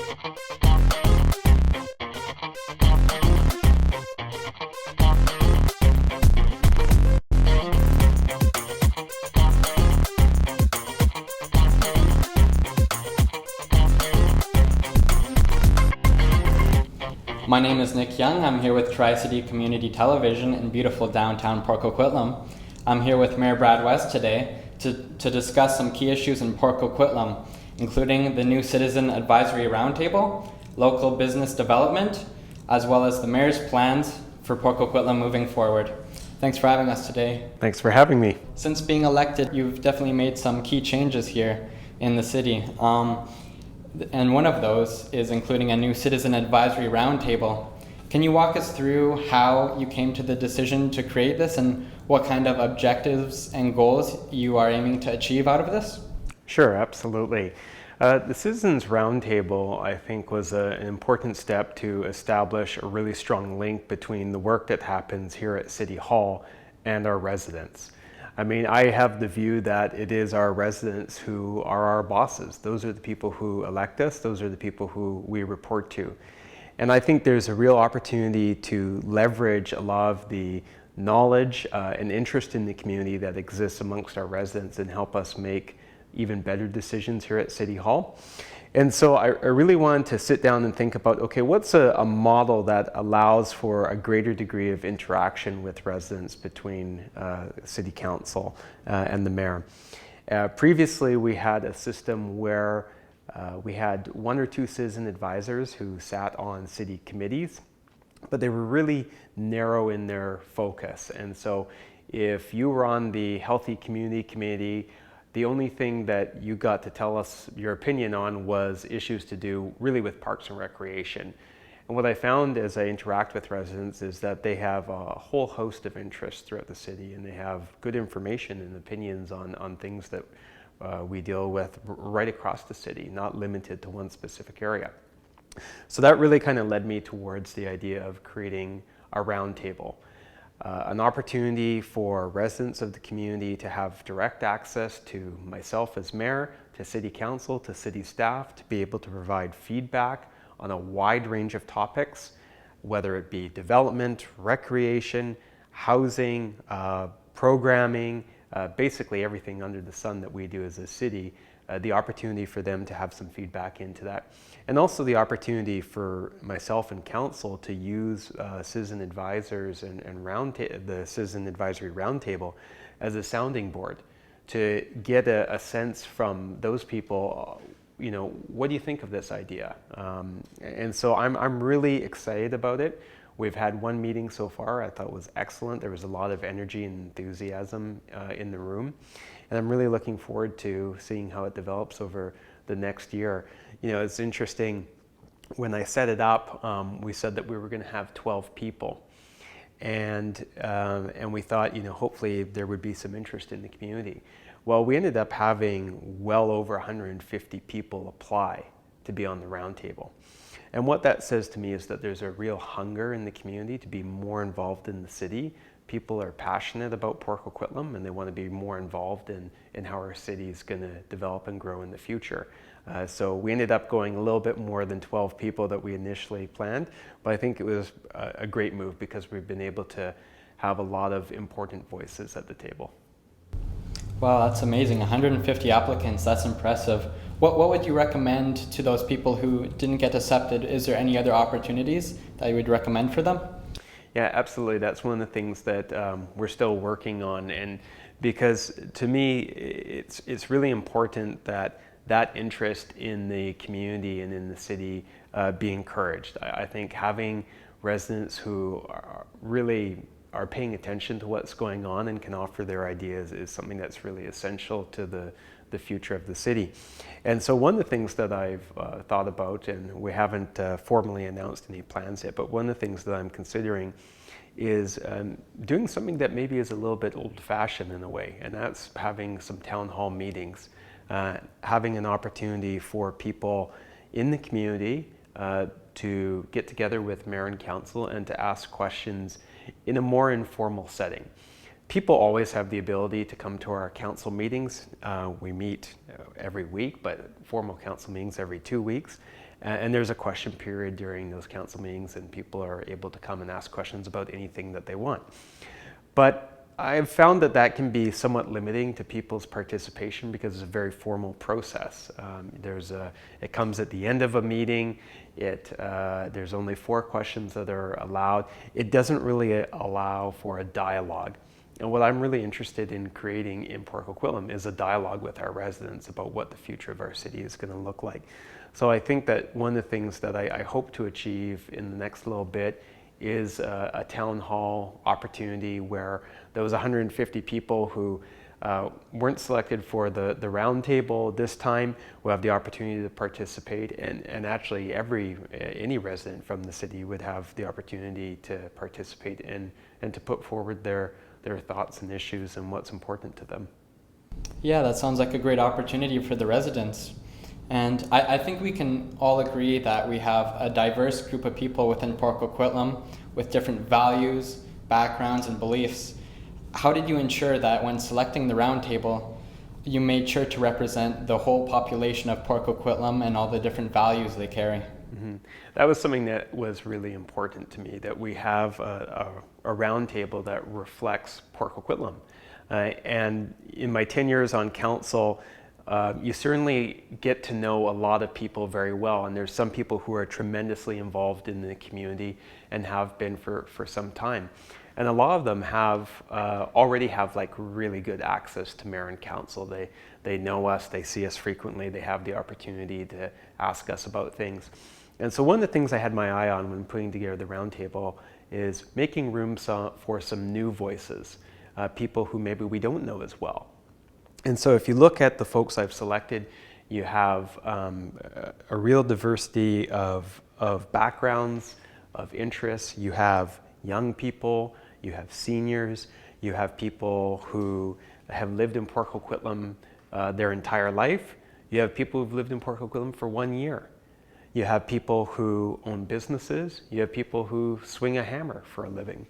My name is Nick Young. I'm here with Tri-City Community Television in beautiful downtown Port Coquitlam. I'm here with Mayor Brad West today to discuss some key issues in Port Coquitlam, including the new Citizen Advisory Roundtable, local business development, as well as the Mayor's plans for Port Coquitlam moving forward. Thanks for having us today. Thanks for having me. Since being elected, you've definitely made some key changes here in the city. And one of those is including a new Citizen Advisory Roundtable. Can you walk us through how you came to the decision to create this and what kind of objectives and goals you are aiming to achieve out of this? Sure, absolutely. The Citizens Roundtable, I think, was an important step to establish a really strong link between the work that happens here at City Hall and our residents. I mean, I have the view that it is our residents who are our bosses. Those are the people who elect us. Those are the people who we report to. And I think there's a real opportunity to leverage a lot of the knowledge and interest in the community that exists amongst our residents and help us make even better decisions here at City Hall. And so I really wanted to sit down and think about, okay, what's a model that allows for a greater degree of interaction with residents between City Council and the Mayor. Previously, we had a system where we had one or two citizen advisors who sat on city committees, but they were really narrow in their focus. And so if you were on the Healthy Community Committee, the only thing that you got to tell us your opinion on was issues to do really with parks and recreation. And what I found as I interact with residents is that they have a whole host of interests throughout the city, and they have good information and opinions on things that we deal with right across the city, not limited to one specific area. So that really kind of led me towards the idea of creating a roundtable. An opportunity for residents of the community to have direct access to myself as mayor, to city council, to city staff, to be able to provide feedback on a wide range of topics, whether it be development, recreation, housing, programming, basically everything under the sun that we do as a city, the opportunity for them to have some feedback into that. And also the opportunity for myself and council to use citizen advisors and the Citizen Advisory Roundtable as a sounding board to get a sense from those people, you know, what do you think of this idea? And so I'm really excited about it. We've had one meeting so far. I thought it was excellent. There was a lot of energy and enthusiasm in the room. And I'm really looking forward to seeing how it develops over the next year. You know, it's interesting, when I set it up, we said that we were going to have 12 people. And we thought, you know, hopefully there would be some interest in the community. Well, we ended up having well over 150 people apply to be on the roundtable. And what that says to me is that there's a real hunger in the community to be more involved in the city. People are passionate about Port Coquitlam and they want to be more involved in how our city is going to develop and grow in the future. So we ended up going a little bit more than 12 people that we initially planned, but I think it was a great move because we've been able to have a lot of important voices at the table. Wow, that's amazing. 150 applicants, that's impressive. What would you recommend to those people who didn't get accepted? Is there any other opportunities that you would recommend for them? Yeah, absolutely. That's one of the things that we're still working on. And because to me, it's really important that interest in the community and in the city be encouraged. I think having residents who really are paying attention to what's going on and can offer their ideas is something that's really essential to the future of the city. And so one of the things that I've thought about, and we haven't formally announced any plans yet, but one of the things that I'm considering is doing something that maybe is a little bit old-fashioned in a way, and that's having some town hall meetings, having an opportunity for people in the community to get together with mayor and council and to ask questions in a more informal setting. People always have the ability to come to our council meetings. We meet every week, but formal council meetings every 2 weeks. And there's a question period during those council meetings, and people are able to come and ask questions about anything that they want. But I've found that that can be somewhat limiting to people's participation because it's a very formal process. It comes at the end of a meeting. There's only 4 questions that are allowed. It doesn't really allow for a dialogue. And what I'm really interested in creating in Port Coquitlam is a dialogue with our residents about what the future of our city is going to look like. So I think that one of the things that I hope to achieve in the next little bit is a town hall opportunity where those 150 people who weren't selected for the roundtable this time will have the opportunity to participate, and actually any resident from the city would have the opportunity to participate and to put forward their thoughts and issues and what's important to them. Yeah, that sounds like a great opportunity for the residents. And I think we can all agree that we have a diverse group of people within Port Coquitlam with different values, backgrounds, and beliefs. How did you ensure that when selecting the roundtable, you made sure to represent the whole population of Port Coquitlam and all the different values they carry? Mm-hmm. That was something that was really important to me, that we have a roundtable that reflects Port Coquitlam. And in my 10 years on council, you certainly get to know a lot of people very well, and there's some people who are tremendously involved in the community and have been for some time. And a lot of them already have like really good access to mayor and council. They know us, they see us frequently, they have the opportunity to ask us about things. And so one of the things I had my eye on when putting together the roundtable is making room for some new voices, people who maybe we don't know as well. And so if you look at the folks I've selected, you have a real diversity of backgrounds, of interests. You have young people, you have seniors, you have people who have lived in Port Coquitlam their entire life. You have people who've lived in Port Coquitlam for 1 year. You have people who own businesses. You have people who swing a hammer for a living.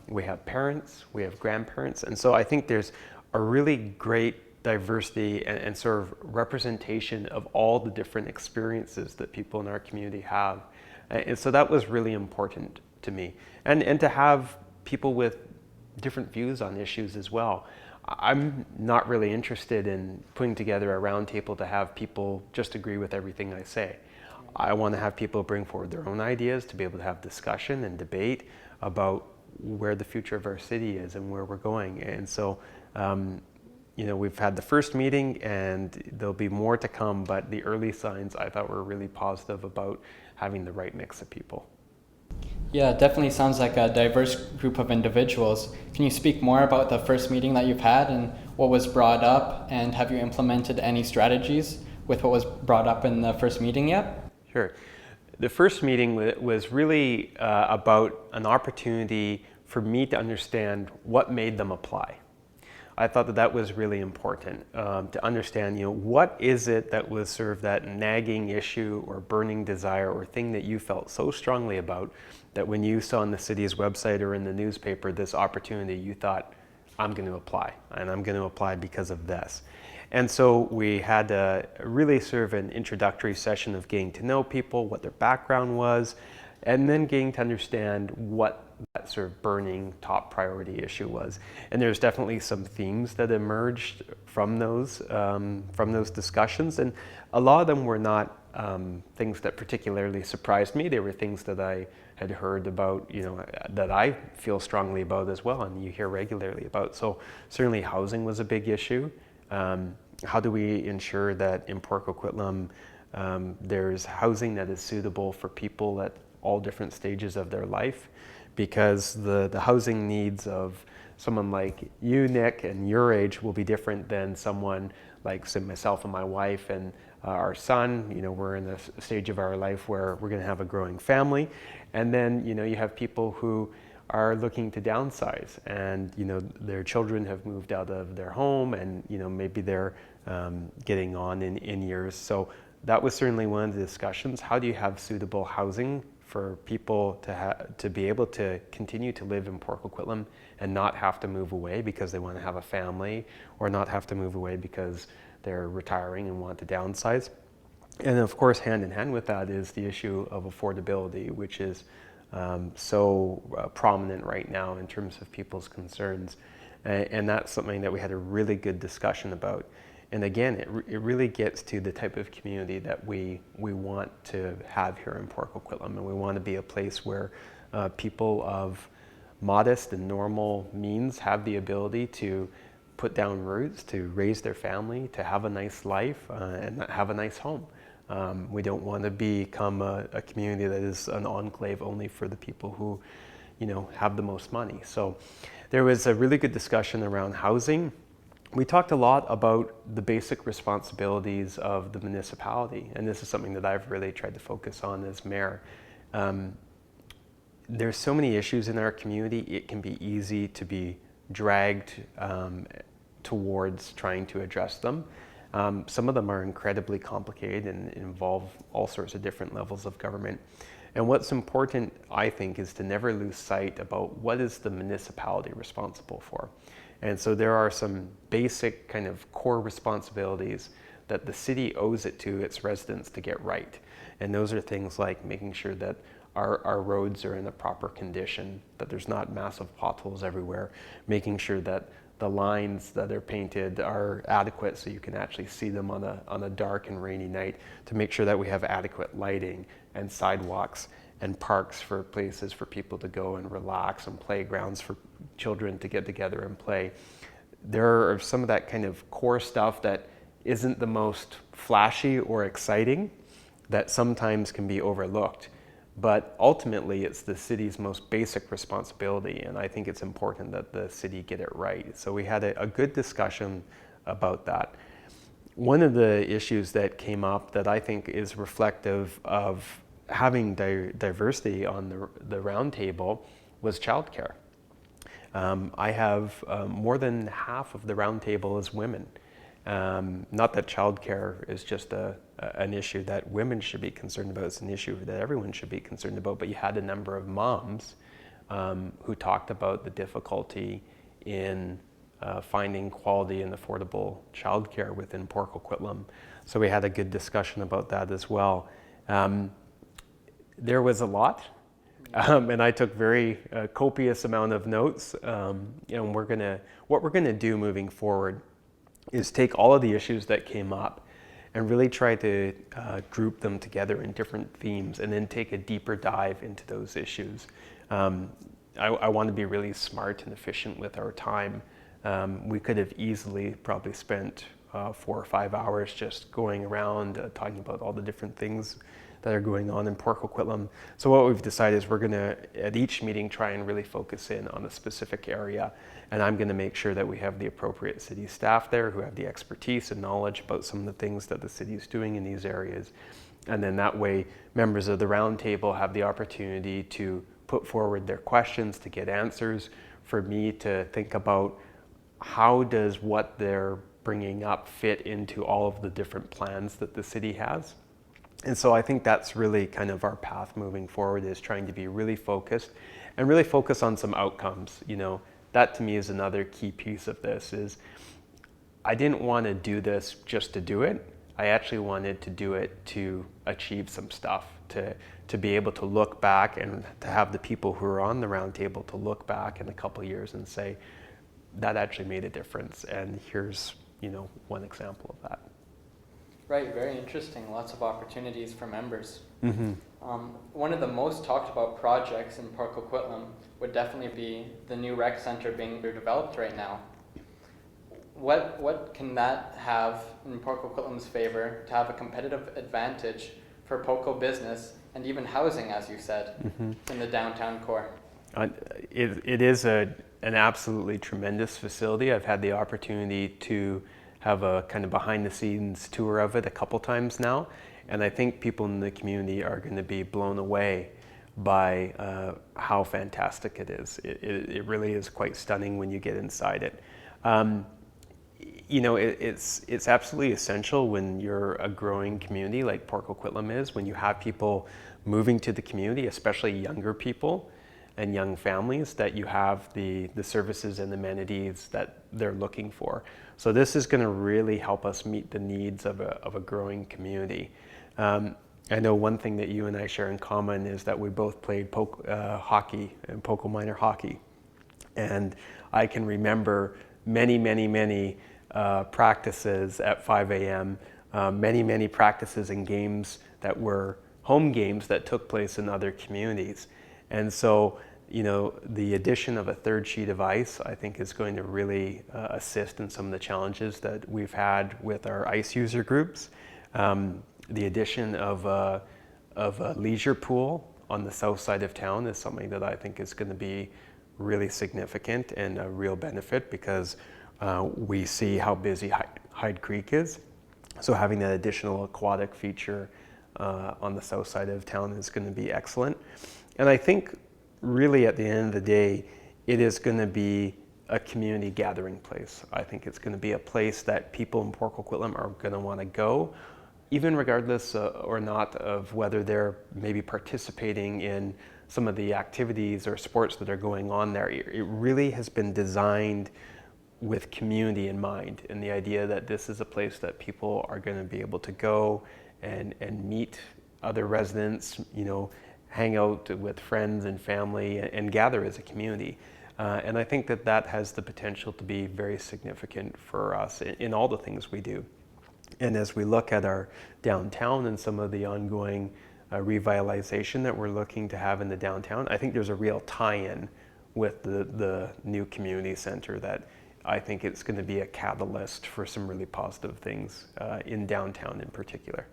We have parents, we have grandparents. And so I think there's a really great diversity and sort of representation of all the different experiences that people in our community have. And so that was really important to me. And to have people with different views on issues as well. I'm not really interested in putting together a roundtable to have people just agree with everything I say. I want to have people bring forward their own ideas, to be able to have discussion and debate about where the future of our city is and where we're going. And so, we've had the first meeting and there'll be more to come, but the early signs I thought were really positive about having the right mix of people. Yeah, it definitely sounds like a diverse group of individuals. Can you speak more about the first meeting that you've had and what was brought up, and have you implemented any strategies with what was brought up in the first meeting yet? Sure. The first meeting was really about an opportunity for me to understand what made them apply. I thought that was really important to understand, what is it that was sort of that nagging issue or burning desire or thing that you felt so strongly about that when you saw on the city's website or in the newspaper this opportunity, you thought, I'm going to apply, and I'm going to apply because of this. And so we had a really sort of an introductory session of getting to know people, what their background was, and then getting to understand what that sort of burning top priority issue was. And there's definitely some themes that emerged from those discussions, and a lot of them were not things that particularly surprised me. They were things that I had heard about, that I feel strongly about as well, and you hear regularly about. So certainly housing was a big issue. How do we ensure that in Port Coquitlam there's housing that is suitable for people at all different stages of their life? Because the housing needs of someone like you, Nick, and your age will be different than someone like, say, myself and my wife and our son. We're in a stage of our life where we're going to have a growing family. And then, you have people who are looking to downsize, and their children have moved out of their home, and maybe they're getting on in years. So that was certainly one of the discussions. How do you have suitable housing for people to be able to continue to live in Port Coquitlam and not have to move away because they want to have a family, or not have to move away because they're retiring and want to downsize. And of course, hand in hand with that is the issue of affordability, which is so prominent right now in terms of people's concerns. And that's something that we had a really good discussion about. And again, it really gets to the type of community that we want to have here in Port Coquitlam. And we want to be a place where people of modest and normal means have the ability to put down roots, to raise their family, to have a nice life, and have a nice home. We don't want to become a community that is an enclave only for the people who, have the most money. So there was a really good discussion around housing. We talked a lot about the basic responsibilities of the municipality, and this is something that I've really tried to focus on as mayor. There's so many issues in our community, it can be easy to be dragged towards trying to address them. Some of them are incredibly complicated and involve all sorts of different levels of government. And what's important, I think, is to never lose sight about what is the municipality responsible for. And so there are some basic kind of core responsibilities that the city owes it to its residents to get right. And those are things like making sure that our roads are in a proper condition, that there's not massive potholes everywhere, making sure that the lines that are painted are adequate so you can actually see them on a dark and rainy night, to make sure that we have adequate lighting and sidewalks and parks for places for people to go and relax, and playgrounds for children to get together and play. There are some of that kind of core stuff that isn't the most flashy or exciting, that sometimes can be overlooked. But ultimately, it's the city's most basic responsibility, and I think it's important that the city get it right. So we had a good discussion about that. One of the issues that came up that I think is reflective of having diversity on the roundtable was childcare. I have more than half of the roundtable is women. Not that childcare is just an issue that women should be concerned about, it's an issue that everyone should be concerned about, but you had a number of moms who talked about the difficulty in finding quality and affordable childcare within Port Coquitlam. So we had a good discussion about that as well. There was a lot, and I took very copious amount of notes. And what we're gonna do moving forward is take all of the issues that came up and really try to group them together in different themes, and then take a deeper dive into those issues. I want to be really smart and efficient with our time. We could have easily probably spent 4 or 5 hours just going around talking about all the different things that are going on in Port Coquitlam. So what we've decided is we're going to, at each meeting, try and really focus in on a specific area. And I'm going to make sure that we have the appropriate city staff there who have the expertise and knowledge about some of the things that the city is doing in these areas. And then that way, members of the roundtable have the opportunity to put forward their questions, to get answers, for me to think about how does what they're bringing up fit into all of the different plans that the city has. And so I think that's really kind of our path moving forward, is trying to be really focused and really focus on some outcomes. That to me is another key piece of this, is I didn't want to do this just to do it. I actually wanted to do it to achieve some stuff, to be able to look back and to have the people who are on the roundtable to look back in a couple of years and say, that actually made a difference. And here's, one example of that. Right, very interesting. Lots of opportunities for members. Mm-hmm. One of the most talked about projects in Port Coquitlam would definitely be the new rec center being developed right now. What can that have in Port Coquitlam's favor to have a competitive advantage for POCO business and even housing, as you said, mm-hmm. in the downtown core? It is an absolutely tremendous facility. I've had the opportunity to have a kind of behind the scenes tour of it a couple times now, and I think people in the community are going to be blown away by how fantastic it is. It really is quite stunning when you get inside it. it's absolutely essential when you're a growing community like Port Coquitlam is, when you have people moving to the community, especially younger people and young families, that you have the services and amenities that they're looking for. So this is going to really help us meet the needs of a growing community. I know one thing that you and I share in common is that we both played hockey and Poco minor hockey. And I can remember many practices at 5 a.m., many practices and games that were home games that took place in other communities. And so, the addition of a third sheet of ice, I think, is going to really assist in some of the challenges that we've had with our ice user groups. The addition of a leisure pool on the south side of town is something that I think is going to be really significant and a real benefit, because we see how busy Hyde Creek is. So having that additional aquatic feature on the south side of town is going to be excellent. And I think really at the end of the day, it is going to be a community gathering place. I think it's going to be a place that people in Port Coquitlam are going to want to go, even regardless or not of whether they're maybe participating in some of the activities or sports that are going on there. It really has been designed with community in mind, and the idea that this is a place that people are going to be able to go and meet other residents, hang out with friends and family and gather as a community. And I think that has the potential to be very significant for us in all the things we do. And as we look at our downtown and some of the ongoing revitalization that we're looking to have in the downtown, I think there's a real tie-in with the new community center that I think it's going to be a catalyst for some really positive things in downtown in particular.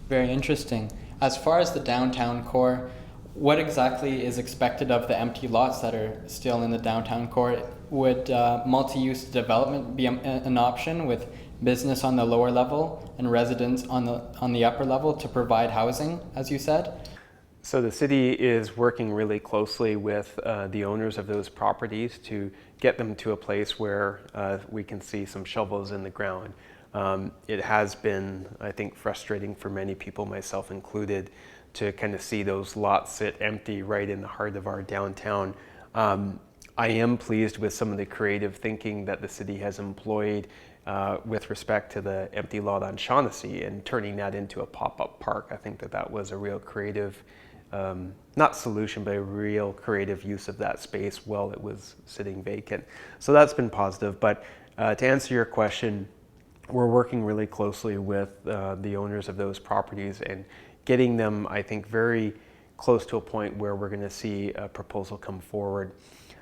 Very interesting. As far as the downtown core, what exactly is expected of the empty lots that are still in the downtown core? Would multi-use development be an option, with business on the lower level and residents on the upper level to provide housing, as you said? So the city is working really closely with the owners of those properties to get them to a place where we can see some shovels in the ground. It has been, I think, frustrating for many people, myself included, to kind of see those lots sit empty right in the heart of our downtown. I am pleased with some of the creative thinking that the city has employed with respect to the empty lot on Shaughnessy and turning that into a pop-up park. I think that was a real creative, not solution, but a real creative use of that space while it was sitting vacant. So that's been positive. But to answer your question, we're working really closely with the owners of those properties and getting them, I think, very close to a point where we're going to see a proposal come forward.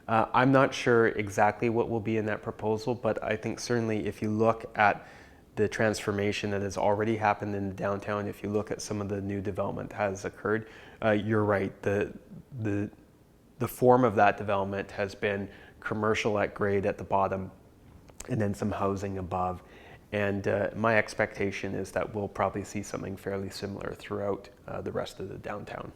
I'm not sure exactly what will be in that proposal, but I think certainly if you look at the transformation that has already happened in the downtown, if you look at some of the new development that has occurred, you're right. The form of that development has been commercial at grade at the bottom and then some housing above. And my expectation is that we'll probably see something fairly similar throughout the rest of the downtown.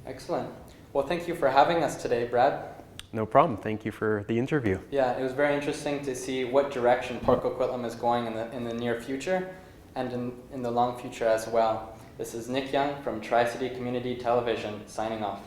Excellent. Well, thank you for having us today, Brad. No problem. Thank you for the interview. Yeah, it was very interesting to see what direction Port Coquitlam is going in the near future and in the long future as well. This is Nick Young from Tri-City Community Television, signing off.